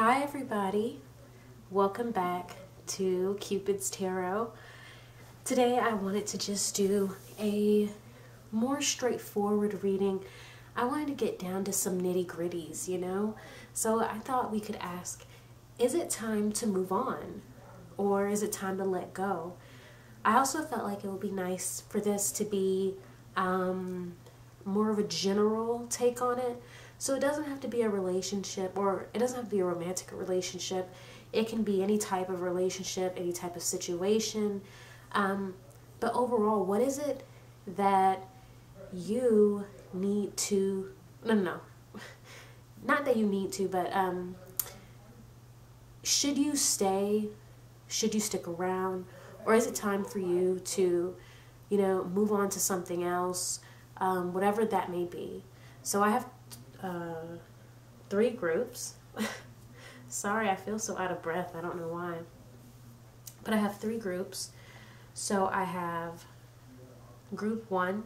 Hi everybody, welcome back to Cupid's Tarot. Today I wanted to just do a more straightforward reading. I wanted to get down to some nitty-gritties, you know? So I thought we could ask, is it time to move on? Or is it time to let go? I also felt like it would be nice for this to be more of a general take on it. So it doesn't have to be a relationship, or it doesn't have to be a romantic relationship. It can be any type of relationship, any type of situation. But overall, what is it that you need to, no, not that you need to, but should you stay? Should you stick around? Or is it time for you to, move on to something else, whatever that may be. So I have 3 groups. Sorry, I feel so out of breath. I don't know why. But I have 3 groups. So I have group 1,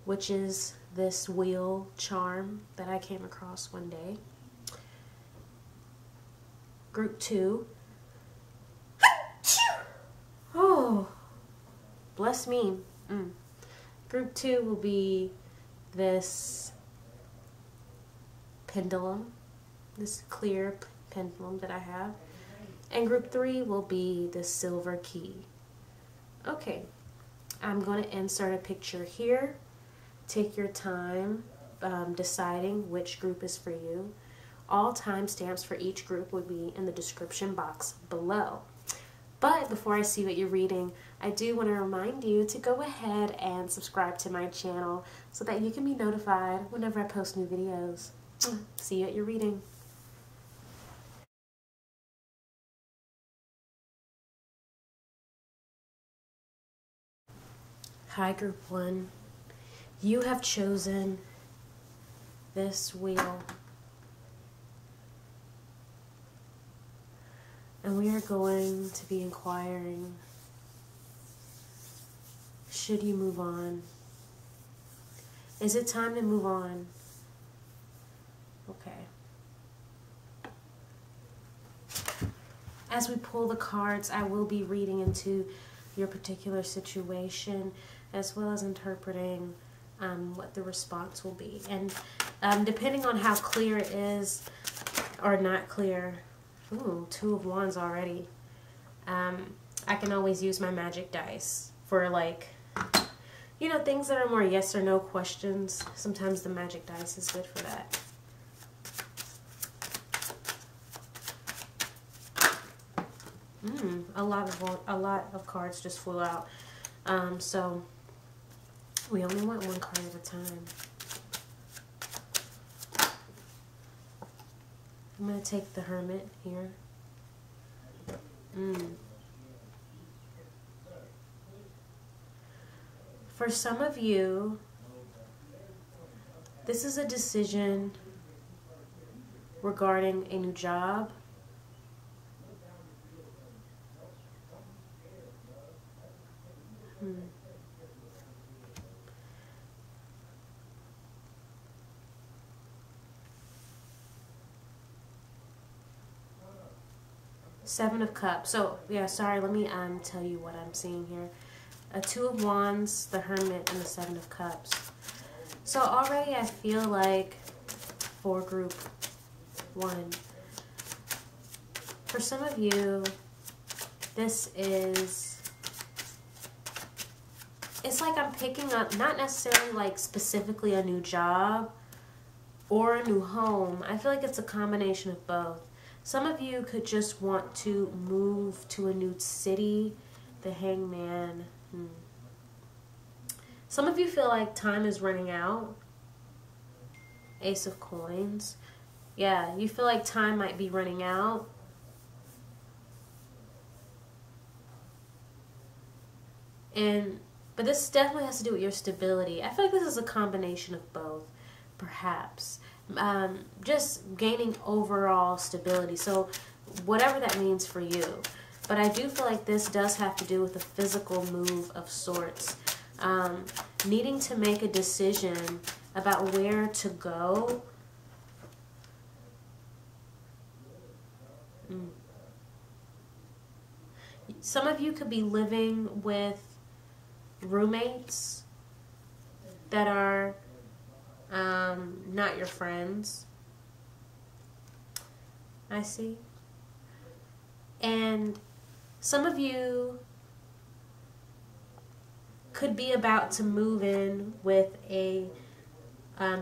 which is this wheel charm that I came across one day. Group 2. Oh, bless me. Group 2 will be this pendulum, this clear pendulum that I have. And group 3 will be the silver key. Okay, I'm going to insert a picture here. Take your time deciding which group is for you. All timestamps for each group will be in the description box below. But before I see what you're reading, I do want to remind you to go ahead and subscribe to my channel so that you can be notified whenever I post new videos. See what you're reading. Hi, Group 1. You have chosen this wheel. And we are going to be inquiring, should you move on? Is it time to move on? Okay. As we pull the cards, I will be reading into your particular situation as well as interpreting what the response will be. And depending on how clear it is or not clear, ooh, 2 of Wands already, I can always use my magic dice for things that are more yes or no questions. Sometimes the magic dice is good for that. A lot of cards just flew out. So we only want 1 card at a time. I'm going to take the Hermit here. For some of you, this is a decision regarding a new job. Seven of Cups. So, yeah, sorry, let me tell you what I'm seeing here. A 2 of Wands, the Hermit, and the 7 of Cups. So already I feel like for group 1, for some of you, this is, it's like I'm picking up, not necessarily like specifically a new job or a new home. I feel like it's a combination of both. Some of you could just want to move to a new city, the Hangman. Some of you feel like time is running out. Ace of Coins. Yeah, you feel like time might be running out. But this definitely has to do with your stability. I feel like this is a combination of both, perhaps. Just gaining overall stability. So whatever that means for you. But I do feel like this does have to do with a physical move of sorts. Needing to make a decision about where to go Mm. Some of you could be living with roommates that are not your friends. I see. And some of you could be about to move in with a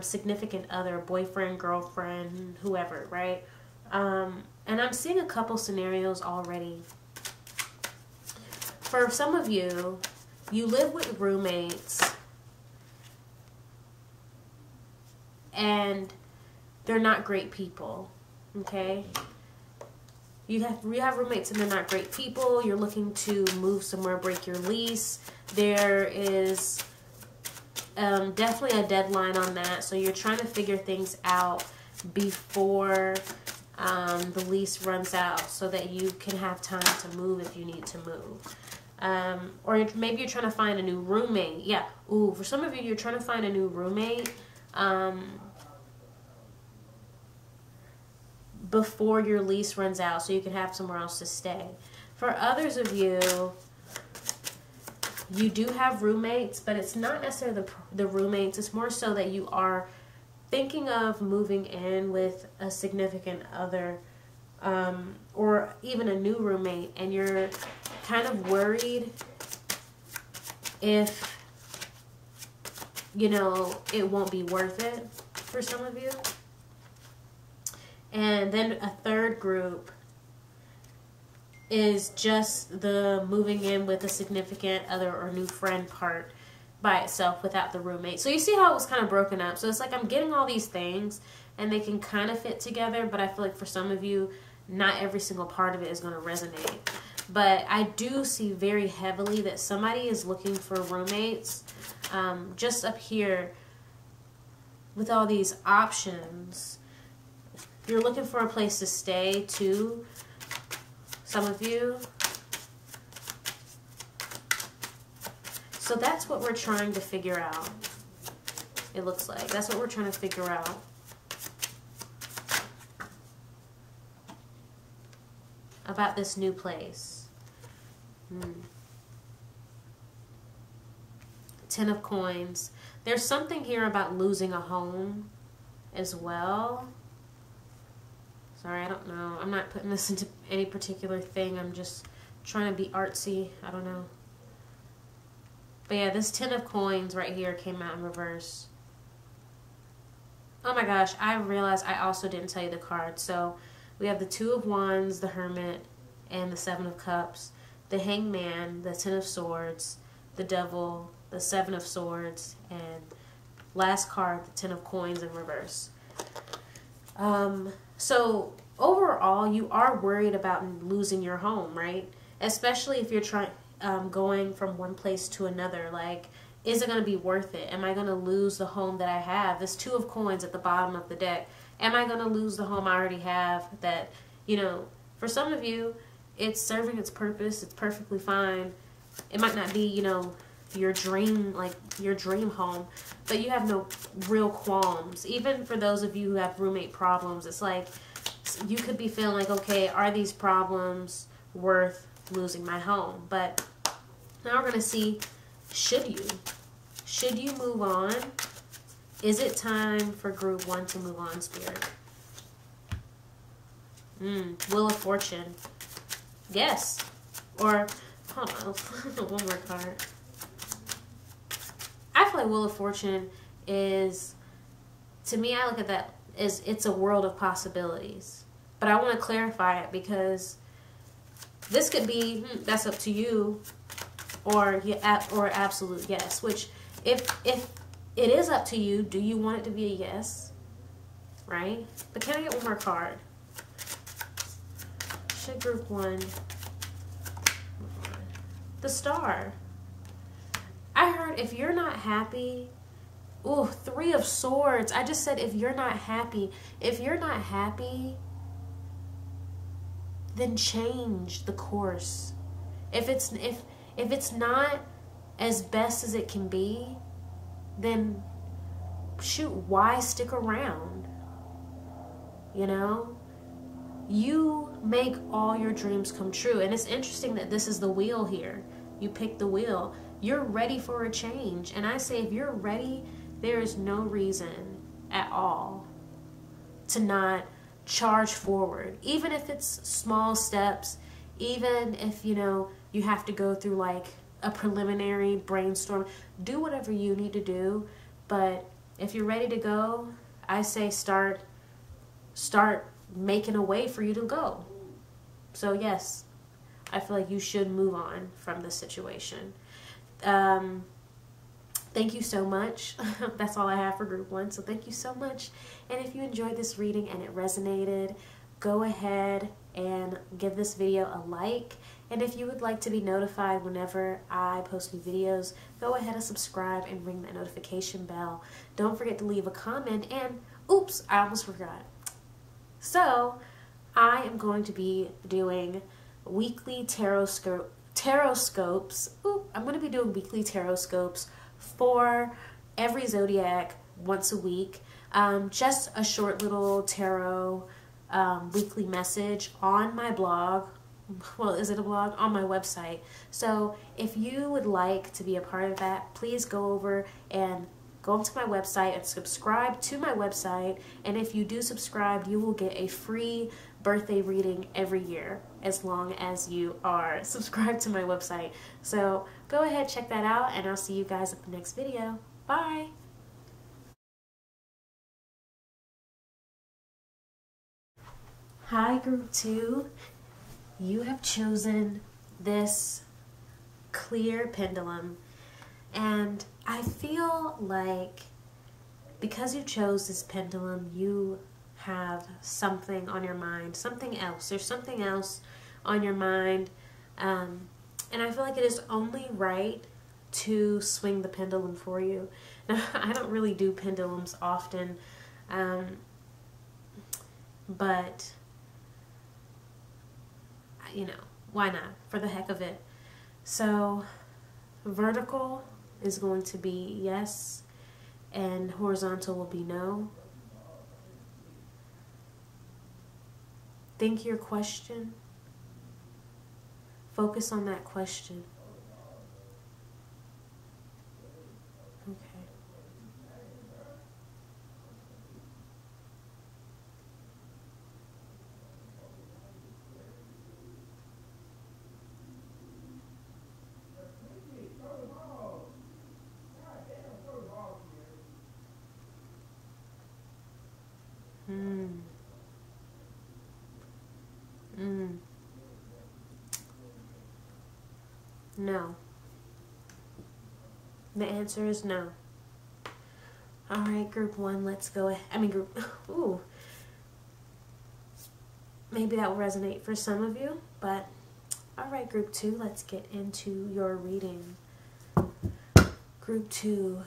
significant other, boyfriend, girlfriend, whoever, right? And I'm seeing a couple scenarios already. For some of you, you live with roommates and they're not great people, okay? You have roommates and they're not great people. You're looking to move somewhere, break your lease. There is definitely a deadline on that. So you're trying to figure things out before the lease runs out so that you can have time to move if you need to move. Or maybe you're trying to find a new roommate. Yeah. Ooh, for some of you, you're trying to find a new roommate before your lease runs out so you can have somewhere else to stay. For others of you, you do have roommates, but it's not necessarily the roommates. It's more so that you are thinking of moving in with a significant other or even a new roommate, and you're kind of worried if, you know, it won't be worth it for some of you. And then a third group is just the moving in with a significant other or new friend part by itself without the roommate. So you see how it was kind of broken up. So it's like I'm getting all these things and they can kind of fit together, but I feel like for some of you, not every single part of it is going to resonate. But I do see very heavily that somebody is looking for roommates. Just up here with all these options, you're looking for a place to stay too, some of you. So that's what we're trying to figure out, it looks like. That's what we're trying to figure out. About this new place. Ten of Coins. There's something here about losing a home as well. Sorry, I don't know. I'm not putting this into any particular thing. I'm just trying to be artsy. I don't know. But yeah, this Ten of Coins right here came out in reverse. Oh my gosh, I realized I also didn't tell you the card. So we have the Two of Wands, the Hermit, and the Seven of Cups. The Hangman, the Ten of Swords, the Devil, the Seven of Swords, and last card, the Ten of Coins in reverse. So overall, you are worried about losing your home, right? Especially if you're going from one place to another. Like, is it going to be worth it? Am I going to lose the home that I have? This Two of Coins at the bottom of the deck. Am I going to lose the home I already have? That, you know, for some of you, it's serving its purpose. It's perfectly fine. It might not be, you know, your dream, like your dream home, but you have no real qualms. Even for those of you who have roommate problems, it's like you could be feeling like, okay, are these problems worth losing my home? But now we're going to see, should you move on? Is it time for group 1 to move on, Spirit? Wheel of Fortune. Yes. Or, hold on, one more card. I feel like Wheel of Fortune is, to me, I look at that as it's a world of possibilities. But I want to clarify it because this could be, that's up to you, or absolute yes. Which, if it is up to you, do you want it to be a yes? Right? But can I get one more card? Should group 1, the Star. I heard if you're not happy, ooh, Three of Swords. I just said if you're not happy. If you're not happy, then change the course. If it's not as best as it can be, then shoot, why stick around? You know? you make all your dreams come true. And it's interesting that this is the wheel here. You pick the wheel. You're ready for a change. And I say, if you're ready, there is no reason at all to not charge forward. Even if it's small steps, even if, you know, you have to go through like a preliminary brainstorm, do whatever you need to do. But if you're ready to go, I say start making a way for you to go. So yes, I feel like you should move on from this situation. Thank you so much. That's all I have for group 1. So thank you so much. And if you enjoyed this reading and it resonated, go ahead and give this video a like. And if you would like to be notified whenever I post new videos, go ahead and subscribe and ring that notification bell. Don't forget to leave a comment. And oops, I almost forgot. So I am going to be doing weekly tarot scopes. I'm going to be doing weekly tarot scopes for every zodiac once a week. Just a short little tarot weekly message on my blog. Well, is it a blog? On my website. So if you would like to be a part of that, please go over and go to my website and subscribe to my website. And if you do subscribe, you will get a free birthday reading every year, as long as you are subscribed to my website. So go ahead, check that out, and I'll see you guys at the next video. Bye! Hi, group 2. You have chosen this clear pendulum, and I feel like because you chose this pendulum, you have something on your mind, something else. There's something else on your mind, and I feel like it is only right to swing the pendulum for you. Now, I don't really do pendulums often, but you know, why not? For the heck of it. So vertical is going to be yes, and horizontal will be no. Think your question. Focus on that question. Okay. No. The answer is no. All right, group 1, let's go ahead. I mean, ooh. Maybe that will resonate for some of you, but all right, group 2, let's get into your reading. Group 2.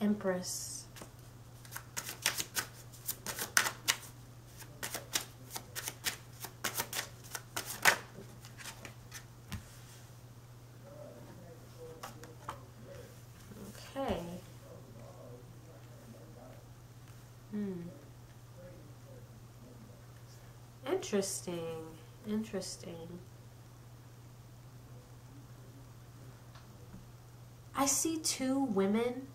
Empress. Okay. Interesting. Interesting. I see 2 women.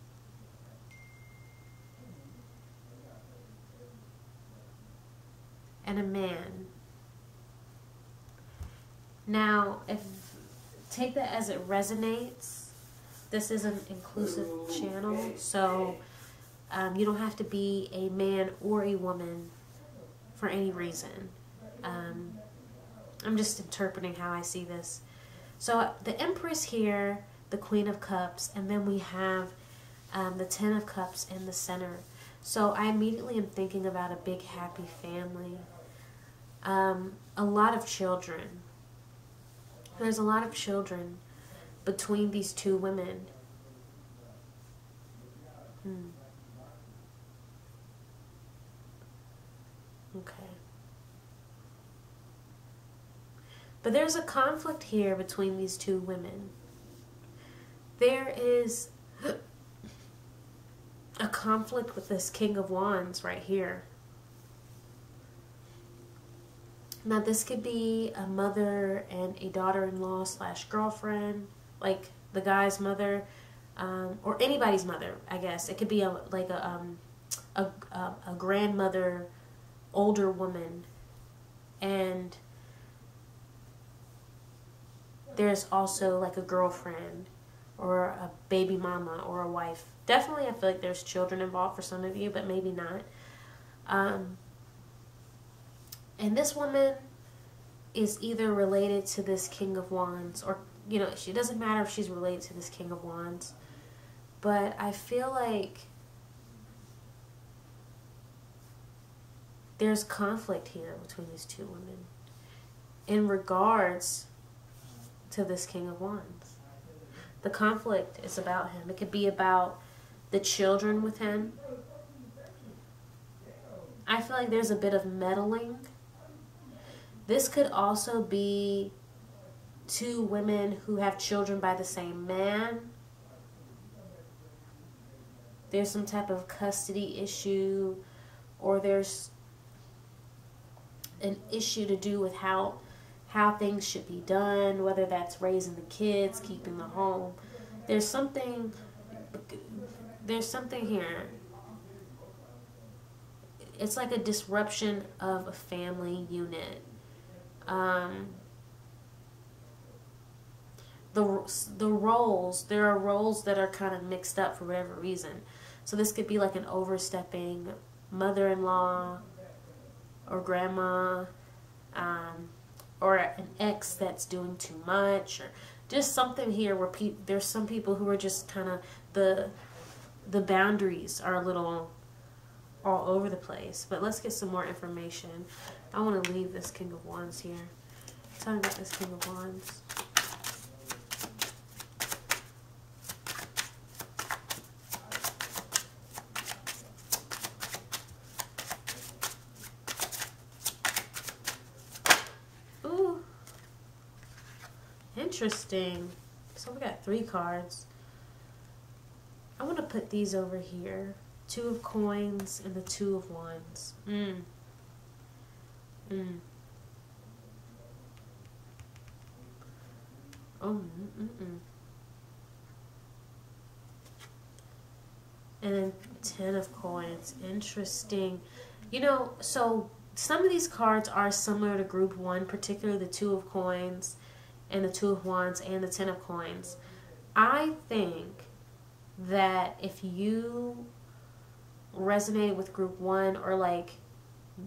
And a man. Now, take that as it resonates. This is an inclusive channel, so you don't have to be a man or a woman for any reason. I'm just interpreting how I see this. So the Empress here, the Queen of Cups, and then we have the Ten of Cups in the center. So I immediately am thinking about a big happy family. A lot of children. There's a lot of children between these 2 women. Okay. But there's a conflict here between these 2 women. There is a conflict with this King of Wands right here. Now, this could be a mother and a daughter-in-law slash girlfriend, like the guy's mother, or anybody's mother, I guess. It could be a grandmother, older woman, and there's also like a girlfriend or a baby mama or a wife. Definitely, I feel like there's children involved for some of you, but maybe not. And this woman is either related to this King of Wands, or, you know, she doesn't matter if she's related to this King of Wands. But I feel like there's conflict here between these two women in regards to this King of Wands. The conflict is about him. It could be about the children with him. I feel like there's a bit of meddling. This could also be two women who have children by the same man. There's some type of custody issue, or there's an issue to do with how things should be done, whether that's raising the kids, keeping the home. There's something here. It's like a disruption of a family unit. The roles, there are roles that are kind of mixed up for whatever reason. So this could be like an overstepping mother-in-law or grandma, or an ex that's doing too much, or just something here where there's some people who are just kind of, the boundaries are a little all over the place. But let's get some more information. I want to leave this King of Wands here. Tell me about this King of Wands. Ooh. Interesting. So we got 3 cards. I want to put these over here. 2 of Coins and the 2 of Wands. Oh, And then 10 of Coins. Interesting. You know, so some of these cards are similar to Group 1, particularly the 2 of Coins and the 2 of Wands and the 10 of Coins. I think that if you resonate with Group 1, or like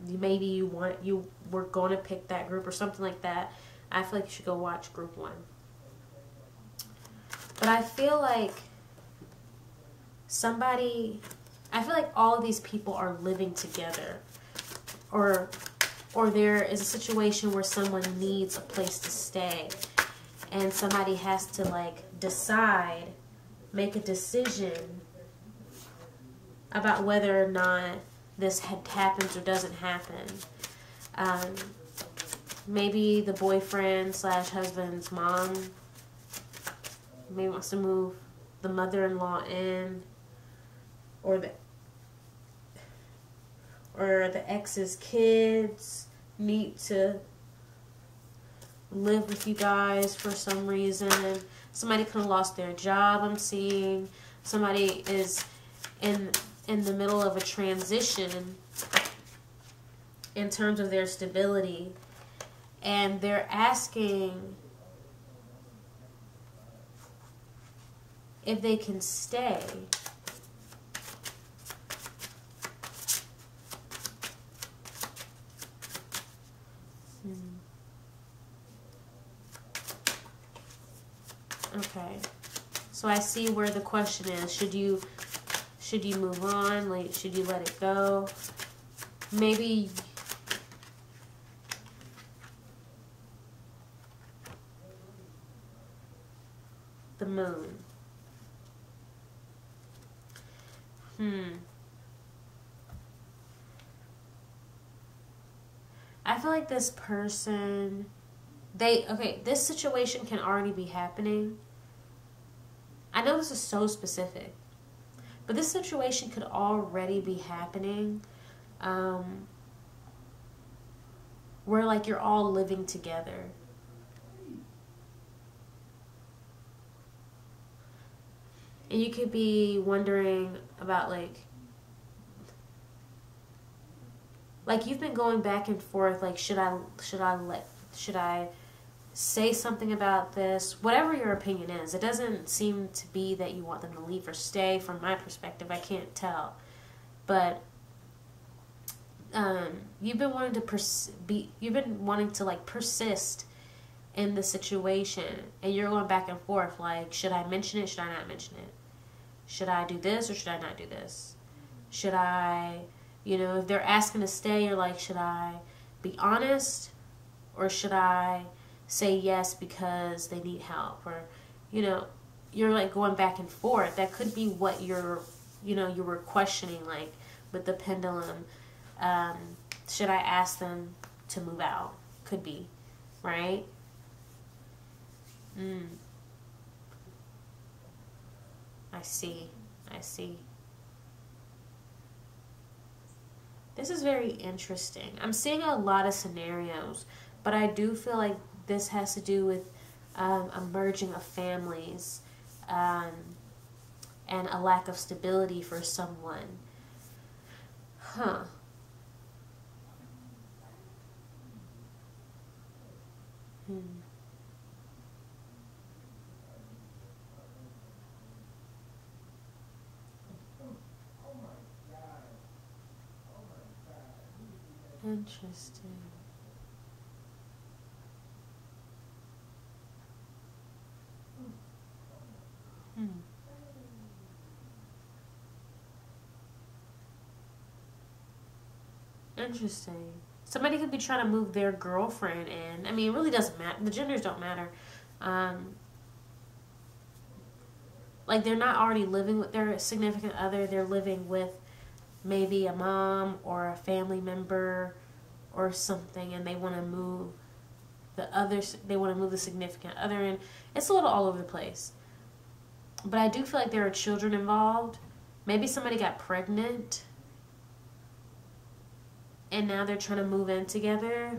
maybe you were going to pick that group or something like that, I feel like you should go watch Group 1. But I feel like I feel like all of these people are living together, or there is a situation where someone needs a place to stay, and somebody has to like make a decision about whether or not this happens or doesn't happen. Maybe the boyfriend slash husband's mom maybe wants to move the mother-in-law in, or the ex's kids need to live with you guys for some reason. Somebody could have lost their job, I'm seeing. Somebody is in the middle of a transition in terms of their stability, and they're asking if they can stay. Okay, so I see where the question is: should you move on? Like, should you let it go? Maybe the Moon. I feel like this person, this situation can already be happening. I know this is so specific, But this situation could already be happening where like you're all living together. And you could be wondering about like you've been going back and forth, like should I say something about this? Whatever your opinion is, it doesn't seem to be that you want them to leave or stay. From my perspective, I can't tell, but you've been wanting to like persist in the situation, and you're going back and forth. Like, should I mention it? Should I not mention it? Should I do this or should I not do this? Should I, if they're asking to stay, you're like, should I be honest or should I say yes because they need help? Or, you're like going back and forth. That could be what you were questioning, like with the pendulum. Should I ask them to move out? Could be, right? I see. This is very interesting. I'm seeing a lot of scenarios, but I do feel like this has to do with a merging of families and a lack of stability for someone. Huh. Interesting. Interesting. Somebody could be trying to move their girlfriend in. I mean, it really doesn't matter. The genders don't matter. Like, they're not already living with their significant other. They're living with maybe a mom or a family member or something, and they want to move the significant other in. It's a little all over the place. But I do feel like there are children involved. Maybe somebody got pregnant and now they're trying to move in together.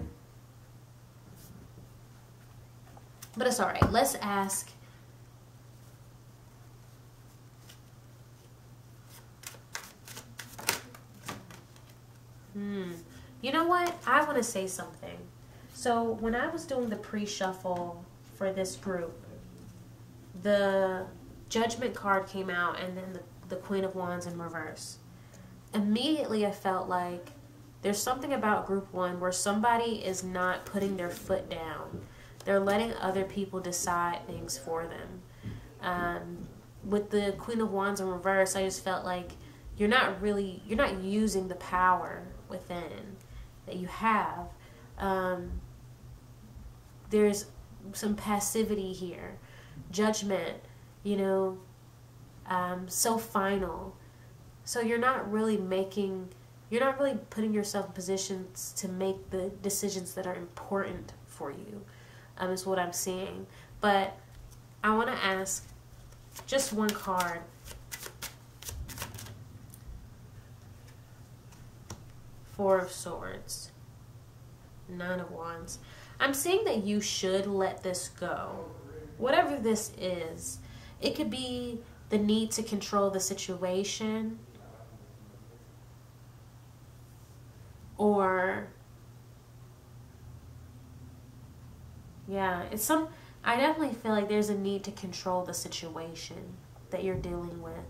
But it's alright. Let's ask. You know what? I want to say something. So when I was doing the pre-shuffle for this group, the Judgment card came out and then the Queen of Wands in reverse. Immediately I felt like there's something about group one where somebody is not putting their foot down. They're letting other people decide things for them. With the Queen of Wands in reverse, I just felt like you're not using the power within that you have. There's some passivity here. Judgment, so final. So you're not really putting yourself in positions to make the decisions that are important for you, is what I'm seeing. But I want to ask just one card. Four of Swords. Nine of Wands. I'm seeing that you should let this go. Whatever this is. It could be the need to control the situation. Or, yeah, I definitely feel like there's a need to control the situation that you're dealing with.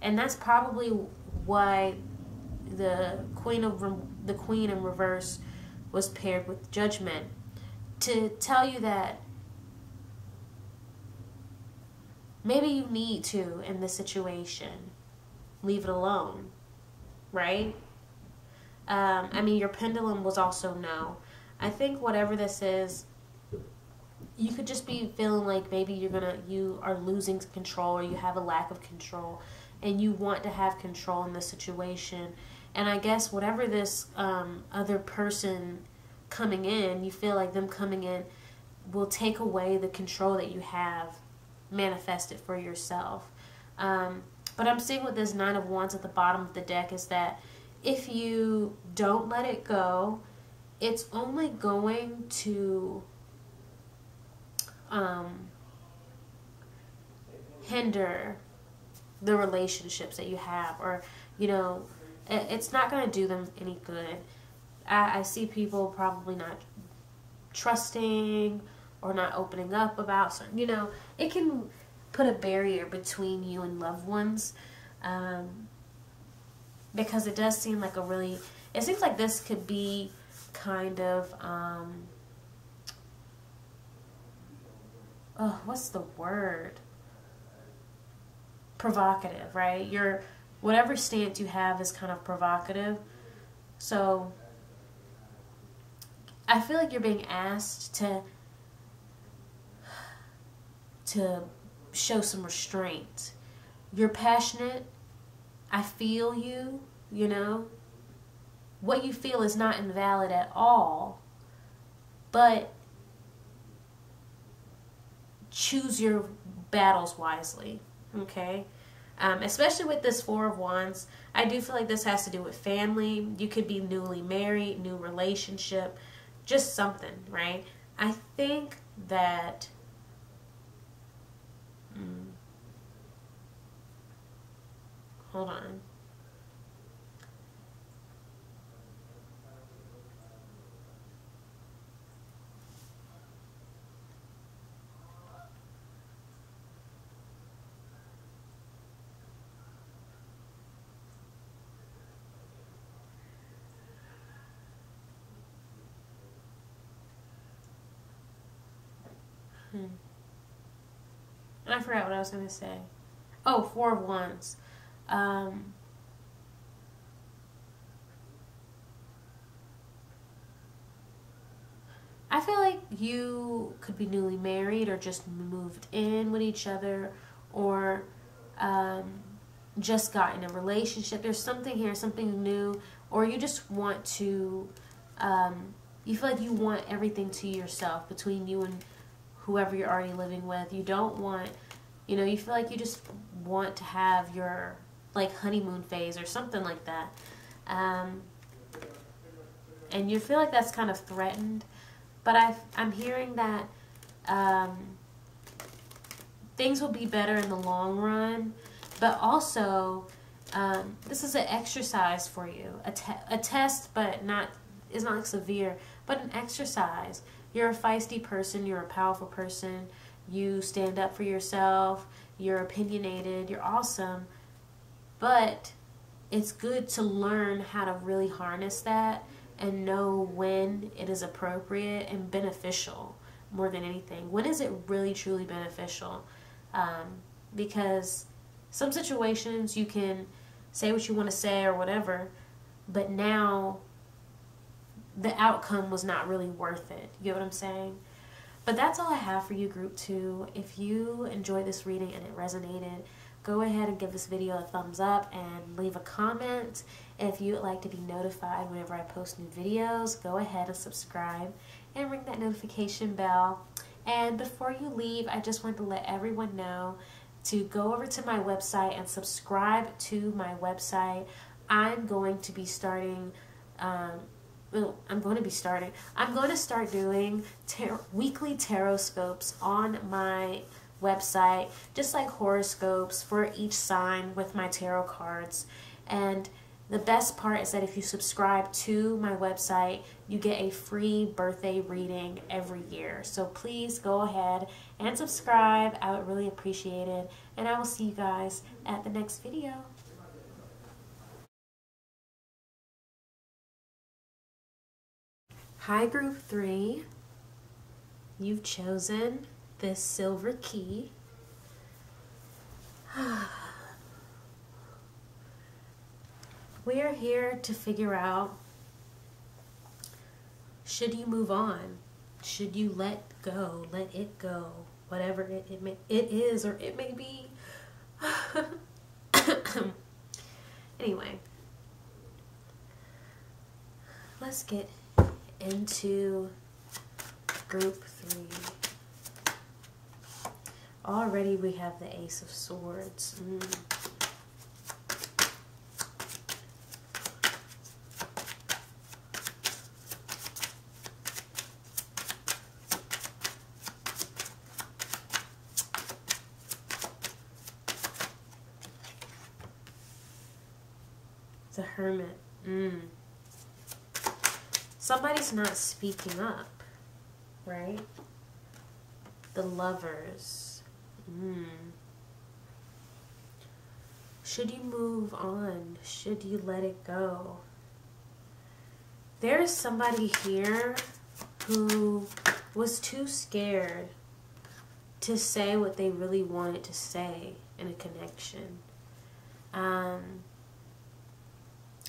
And that's probably why the Queen in reverse was paired with Judgment, to tell you that maybe you need to, in this situation, leave it alone, right? I mean, your pendulum was also no. I think whatever this is, you could just be feeling like maybe you are losing control, or you have a lack of control, and you want to have control in the situation. And I guess whatever this other person coming in, you feel like them coming in will take away the control that you have manifested for yourself. But I'm seeing with this Nine of Wands at the bottom of the deck is that if you don't let it go, it's only going to hinder the relationships that you have, or, you know, it's not going to do them any good. I see people probably not trusting or not opening up about certain, you know, it can put a barrier between you and loved ones, because it does seem like it seems like this could be kind of, oh, what's the word? Provocative, right? Whatever stance you have is kind of provocative. So I feel like you're being asked to show some restraint. You're passionate. I feel you, you know. What you feel is not invalid at all, but choose your battles wisely, okay? Especially with this Four of Wands, I do feel like this has to do with family. You could be newly married, new relationship, just something, right? I think that hold on. And I forgot what I was going to say. Oh, Four of Wands. I feel like you could be newly married or just moved in with each other, or just got in a relationship. There's something here, something new, or you just want to, you feel like you want everything to yourself between you and whoever you're already living with. You don't want, you know, you feel like you just want to have your, like, honeymoon phase or something like that. And you feel like that's kind of threatened. But I'm hearing that things will be better in the long run. But also, this is an exercise for you. A test, but it's not like severe, but an exercise. You're a feisty person. You're a powerful person. You stand up for yourself. You're opinionated. You're awesome. But it's good to learn how to really harness that and know when it is appropriate and beneficial more than anything. When is it really, truly beneficial? Because some situations you can say what you want to say or whatever, but now the outcome was not really worth it. You get what I'm saying? But that's all I have for you, Group 2. If you enjoyed this reading and it resonated, go ahead and give this video a thumbs up and leave a comment. If you would like to be notified whenever I post new videos, go ahead and subscribe and ring that notification bell. And before you leave, I just want to let everyone know to go over to my website and subscribe to my website. I'm going to be starting, I'm going to start doing weekly tarot scopes on my website, just like horoscopes for each sign with my tarot cards. And the best part is that if you subscribe to my website, you get a free birthday reading every year. So please go ahead and subscribe. I would really appreciate it. And I will see you guys at the next video. Hi, Group 3. You've chosen this silver key. We are here to figure out, should you move on? Should you let go, let it go, whatever it is or it may be. Anyway, let's get into Group 3. Already we have the Ace of Swords. The Hermit. Somebody's not speaking up, right? The Lovers. Should you move on? Should you let it go? There is somebody here who was too scared to say what they really wanted to say in a connection.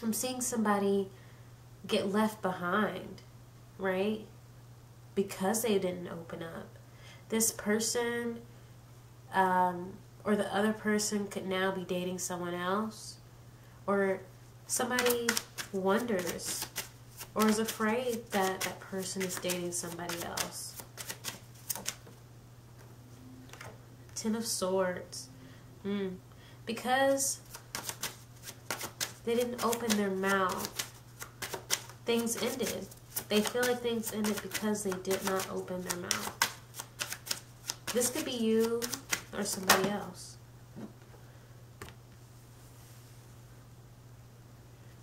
I'm seeing somebody get left behind, right? Because they didn't open up. This person, or the other person could now be dating someone else. Or somebody wonders or is afraid that that person is dating somebody else. Ten of Swords. Because they didn't open their mouth, things ended. They feel like things ended because they did not open their mouth. This could be you or somebody else.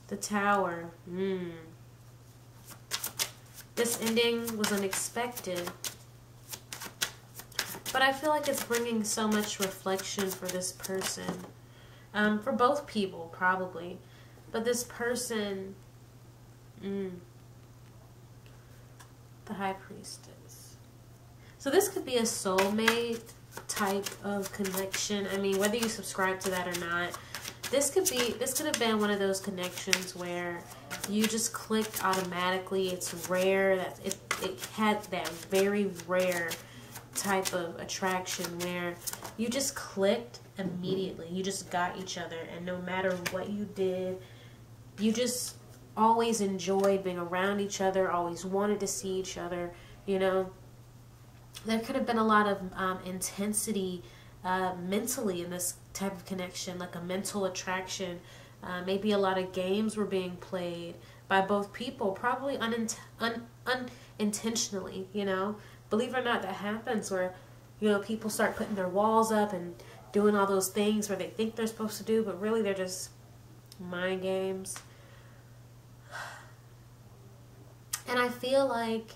The Tower. This ending was unexpected. But I feel like it's bringing so much reflection for this person. For both people, probably. But this person... the High Priestess. So this could be a soulmate type of connection. I mean, whether you subscribe to that or not, this could have been one of those connections where you just clicked automatically. It's rare. That it had that very rare type of attraction where you just clicked immediately. You just got each other, and no matter what you did, you just always enjoyed being around each other, always wanted to see each other, you know. There could have been a lot of intensity mentally in this type of connection, like a mental attraction. Maybe a lot of games were being played by both people, probably unintentionally, you know. Believe it or not, that happens where, you know, people start putting their walls up and doing all those things where they think they're supposed to do, but really they're just mind games. And I feel like,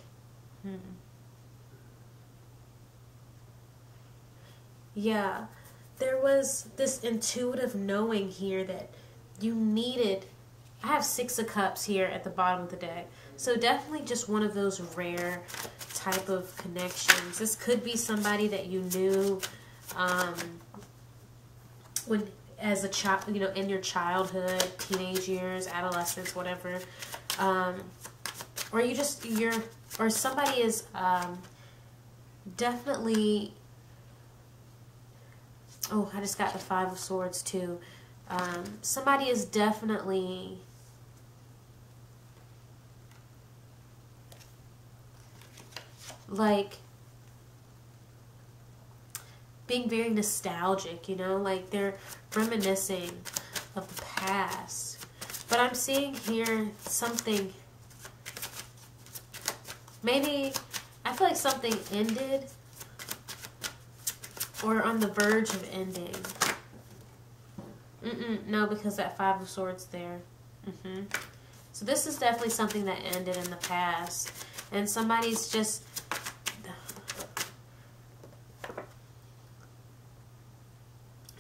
yeah, there was this intuitive knowing here that you needed. I have Six of Cups here at the bottom of the deck. So definitely just one of those rare type of connections. This could be somebody that you knew when as a child, you know, in your childhood, teenage years, adolescence, whatever. Or or somebody is definitely, oh, I just got the Five of Swords too. Somebody is definitely like being very nostalgic, you know, like they're reminiscing of the past. But I'm seeing here something, maybe, I feel like something ended or on the verge of ending. No, because that Five of Swords there. So this is definitely something that ended in the past. And somebody's just...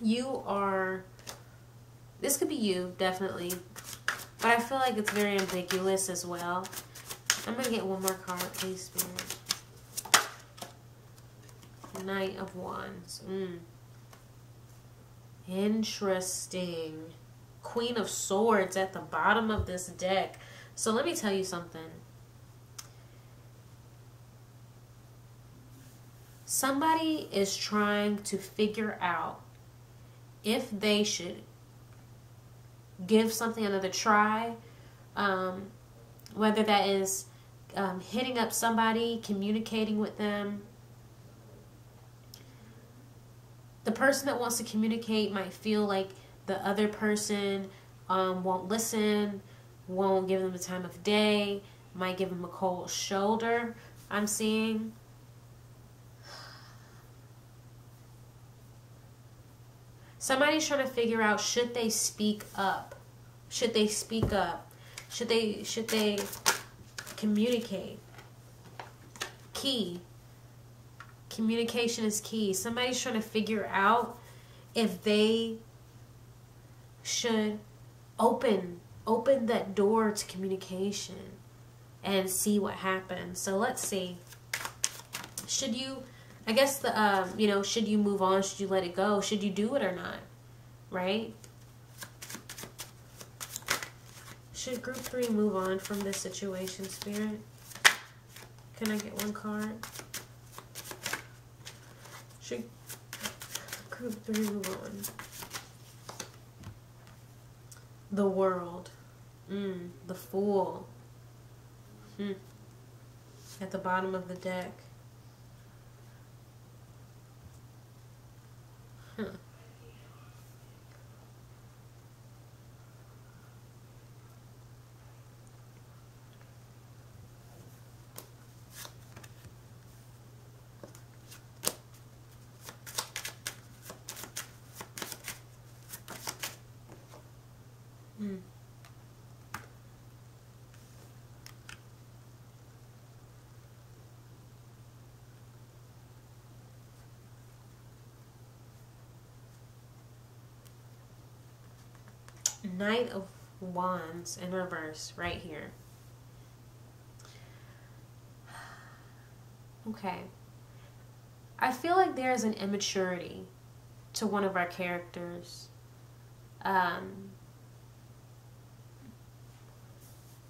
You are... This could be you, definitely. But I feel like it's very ambiguous as well. I'm going to get one more card, please, Spirit. Knight of Wands. Interesting. Queen of Swords at the bottom of this deck. So let me tell you something. Somebody is trying to figure out if they should give something another try. Whether that is hitting up somebody, communicating with them. The person that wants to communicate might feel like the other person won't listen, won't give them the time of day, might give them a cold shoulder, I'm seeing. Somebody's trying to figure out, should they speak up Should they speak up? Should they communicate? Key. Communication is key. Somebody's trying to figure out if they should open that door to communication and see what happens. So let's see. Should you, I guess the should you move on? Should you let it go? Should you do it or not? Right? Should group 3 move on from this situation, Spirit? Can I get one card? Should group 3 move on? The World. The Fool. At the bottom of the deck. Knight of Wands in reverse right here. Okay. I feel like there's an immaturity to one of our characters.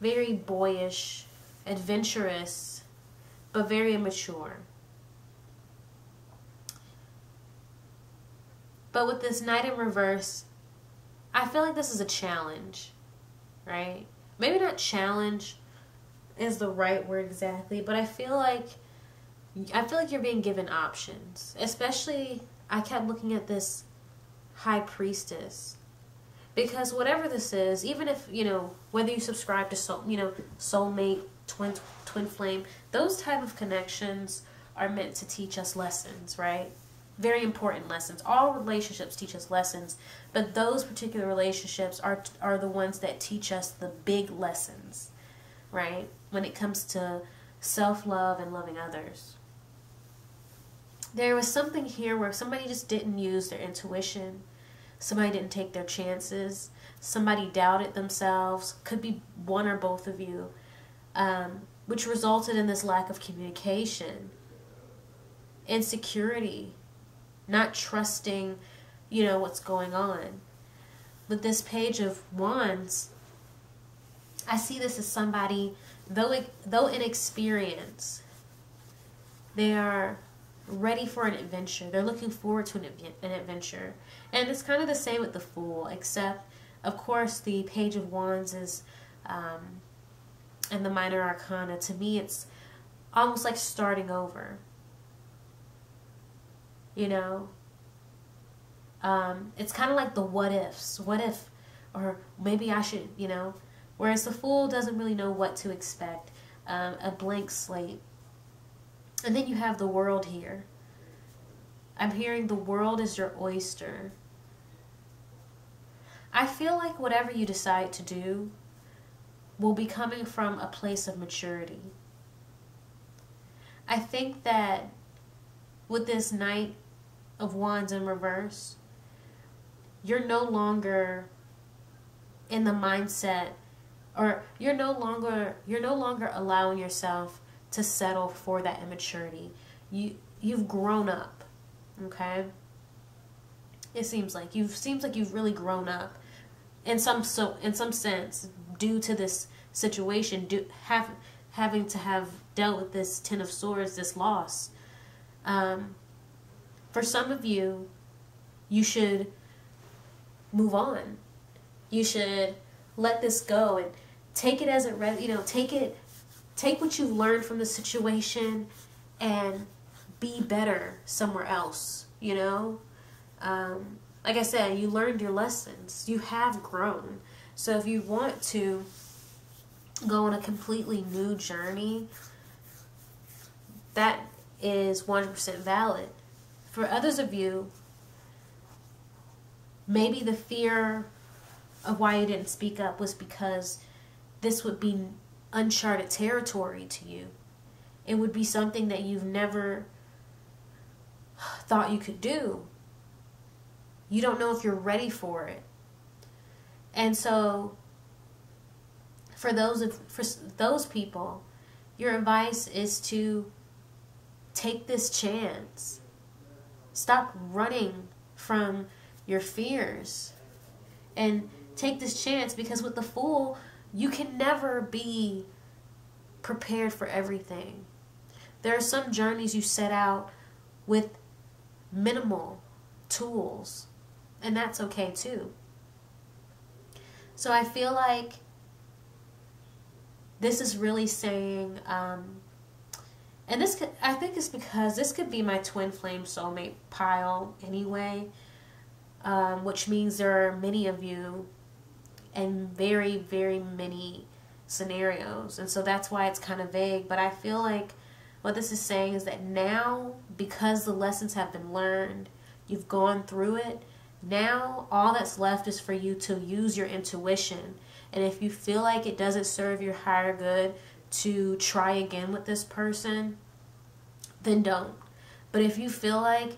Very boyish, adventurous, but very immature. But with this Knight in reverse, I feel like this is a challenge, right? Maybe not challenge is the right word exactly, but I feel like you're being given options. Especially, I kept looking at this High Priestess. Because whatever this is, even if, whether you subscribe to soulmate, twin flame, those type of connections are meant to teach us lessons, right? Very important lessons. All relationships teach us lessons, but those particular relationships are the ones that teach us the big lessons, right? When it comes to self-love and loving others. There was something here where somebody just didn't use their intuition. Somebody didn't take their chances. Somebody doubted themselves. Could be one or both of you, which resulted in this lack of communication, insecurity, not trusting, what's going on. With this Page of Wands, I see this as somebody, though inexperienced, they are ready for an adventure. They're looking forward to an adventure. And it's kind of the same with the Fool, except, of course, the Page of Wands is, and the Minor Arcana, to me, it's almost like starting over. It's kind of like the what ifs. What if, or maybe I should, whereas the Fool doesn't really know what to expect. A blank slate. And then you have the World here. I'm hearing the world is your oyster. I feel like whatever you decide to do will be coming from a place of maturity. I think that with this Knight of Wands in reverse, you're no longer in the mindset, or you're no longer allowing yourself to settle for that immaturity. You've grown up, okay? It seems like you've really grown up in some sense due to this situation, having to have dealt with this Ten of Swords, this loss. For some of you, you should move on. You should let this go and take it as it take what you've learned from the situation and be better somewhere else, Like I said, you learned your lessons. You have grown. So if you want to go on a completely new journey, that is 100% valid. For others of you, maybe the fear of why you didn't speak up was because this would be uncharted territory to you. It would be something that you've never thought you could do. You don't know if you're ready for it. And so for those people, your advice is to take this chance. Stop running from your fears and take this chance, because with the Fool, you can never be prepared for everything. There are some journeys you set out with minimal tools, and that's okay too. So I feel like this is really saying, and this could, I think it's because this could be my twin flame soulmate pile anyway, which means there are many of you and very, very many scenarios. And so that's why it's kind of vague. But I feel like what this is saying is that now, because the lessons have been learned, you've gone through it, now all that's left is for you to use your intuition. And if you feel like it doesn't serve your higher good to try again with this person, then don't. But if you feel like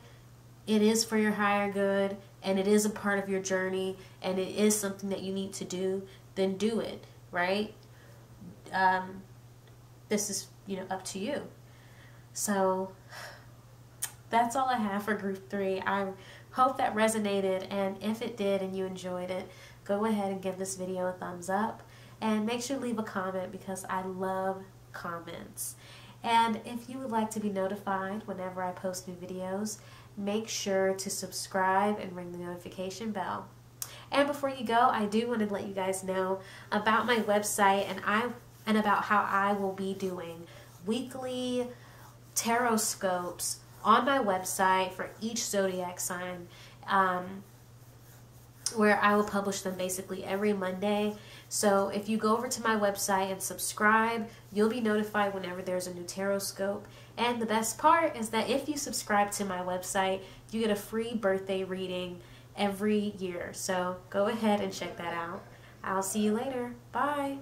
it is for your higher good and it is a part of your journey and it is something that you need to do, then do it, right? This is, up to you. So that's all I have for group 3. I hope that resonated, and if it did and you enjoyed it, go ahead and give this video a thumbs up and make sure to leave a comment, because I love comments. And if you would like to be notified whenever I post new videos, make sure to subscribe and ring the notification bell. And before you go, I do want to let you guys know about my website and about how I will be doing weekly tarot scopes on my website for each zodiac sign, where I will publish them basically every Monday. So if you go over to my website and subscribe, you'll be notified whenever there's a new tarot scope. And the best part is that if you subscribe to my website, you get a free birthday reading every year. So go ahead and check that out. I'll see you later. Bye.